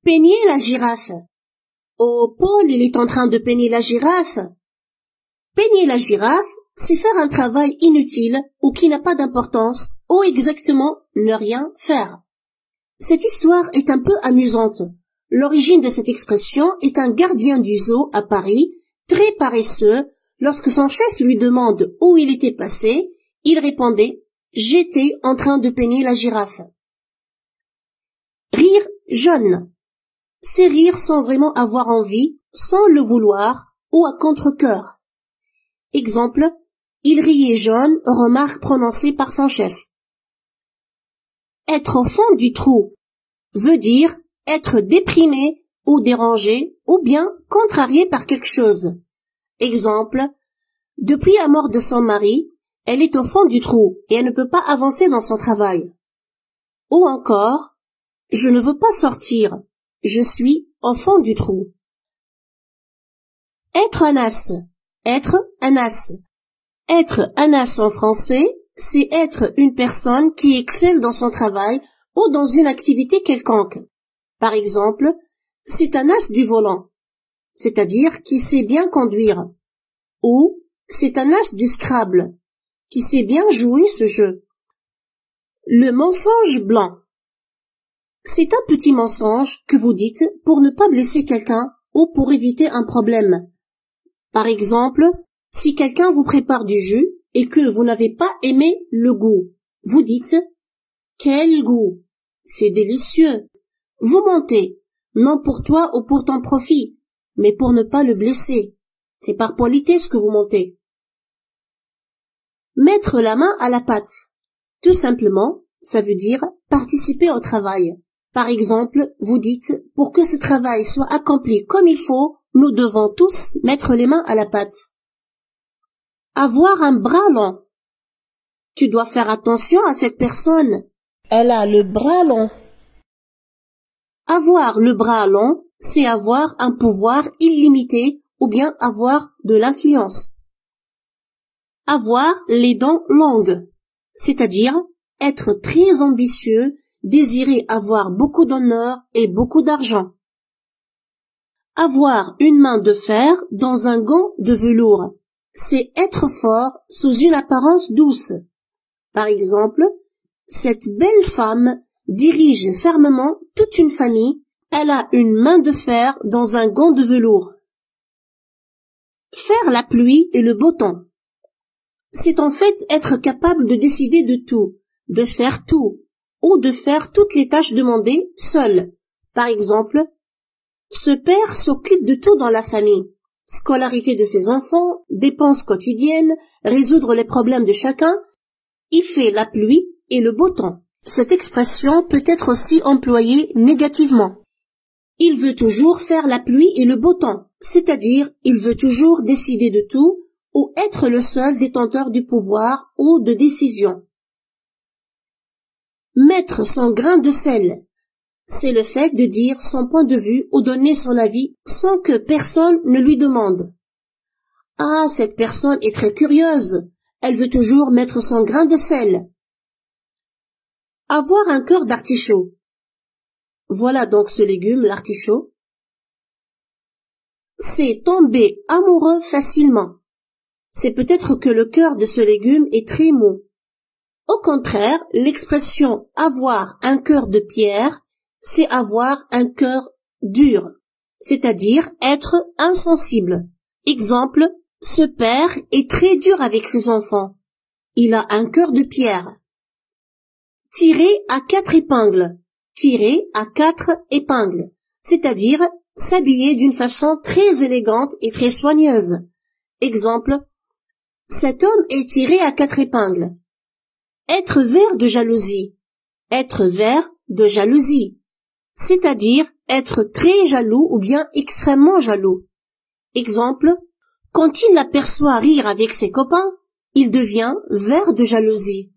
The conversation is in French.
Peigner la girafe. Oh, Paul, il est en train de peigner la girafe. Peigner la girafe, c'est faire un travail inutile ou qui n'a pas d'importance, ou exactement ne rien faire. Cette histoire est un peu amusante. L'origine de cette expression est un gardien du zoo à Paris, très paresseux. Lorsque son chef lui demande où il était passé, il répondait « J'étais en train de peigner la girafe ». Rire jaune. C'est rire sans vraiment avoir envie, sans le vouloir ou à contre-cœur. Exemple, il riait jaune, remarque prononcée par son chef. Être au fond du trou veut dire être déprimé ou dérangé ou bien contrarié par quelque chose. Exemple, depuis la mort de son mari, elle est au fond du trou et elle ne peut pas avancer dans son travail. Ou encore, je ne veux pas sortir, je suis au fond du trou. Être un as. Être un as. Être un as en français, c'est être une personne qui excelle dans son travail ou dans une activité quelconque. Par exemple, c'est un as du volant, c'est-à-dire qui sait bien conduire. Ou c'est un as du Scrabble, qui sait bien jouer ce jeu. Le mensonge blanc. C'est un petit mensonge que vous dites pour ne pas blesser quelqu'un ou pour éviter un problème. Par exemple, si quelqu'un vous prépare du jus et que vous n'avez pas aimé le goût, vous dites « Quel goût! C'est délicieux !» Vous mentez, non pour toi ou pour ton profit, mais pour ne pas le blesser. C'est par politesse que vous mentez. Mettre la main à la pâte. Tout simplement, ça veut dire participer au travail. Par exemple, vous dites « Pour que ce travail soit accompli comme il faut, nous devons tous mettre les mains à la pâte. » Avoir un bras long. Tu dois faire attention à cette personne. Elle a le bras long. Avoir le bras long, c'est avoir un pouvoir illimité ou bien avoir de l'influence. Avoir les dents longues, c'est-à-dire être très ambitieux, désirer avoir beaucoup d'honneur et beaucoup d'argent. Avoir une main de fer dans un gant de velours, c'est être fort sous une apparence douce. Par exemple, cette belle femme dirige fermement toute une famille, elle a une main de fer dans un gant de velours. Faire la pluie et le beau temps. C'est en fait être capable de décider de tout, de faire tout, ou de faire toutes les tâches demandées seul. Par exemple, ce père s'occupe de tout dans la famille. Scolarité de ses enfants, dépenses quotidiennes, résoudre les problèmes de chacun. Il fait la pluie et le beau temps. Cette expression peut être aussi employée négativement. Il veut toujours faire la pluie et le beau temps, c'est-à-dire il veut toujours décider de tout ou être le seul détenteur du pouvoir ou de décision. Mettre son grain de sel, c'est le fait de dire son point de vue ou donner son avis sans que personne ne lui demande. Ah, cette personne est très curieuse, elle veut toujours mettre son grain de sel. Avoir un cœur d'artichaut. Voilà donc ce légume, l'artichaut. C'est tomber amoureux facilement. C'est peut-être que le cœur de ce légume est très mou. Au contraire, l'expression avoir un cœur de pierre, c'est avoir un cœur dur, c'est-à-dire être insensible. Exemple, ce père est très dur avec ses enfants. Il a un cœur de pierre. Tirer à 4 épingles. Tirer à 4 épingles, c'est-à-dire s'habiller d'une façon très élégante et très soigneuse. Exemple, cet homme est tiré à 4 épingles. Être vert de jalousie. Être vert de jalousie, c'est-à-dire être très jaloux ou bien extrêmement jaloux. Exemple, quand il l'aperçoit rire avec ses copains, il devient vert de jalousie.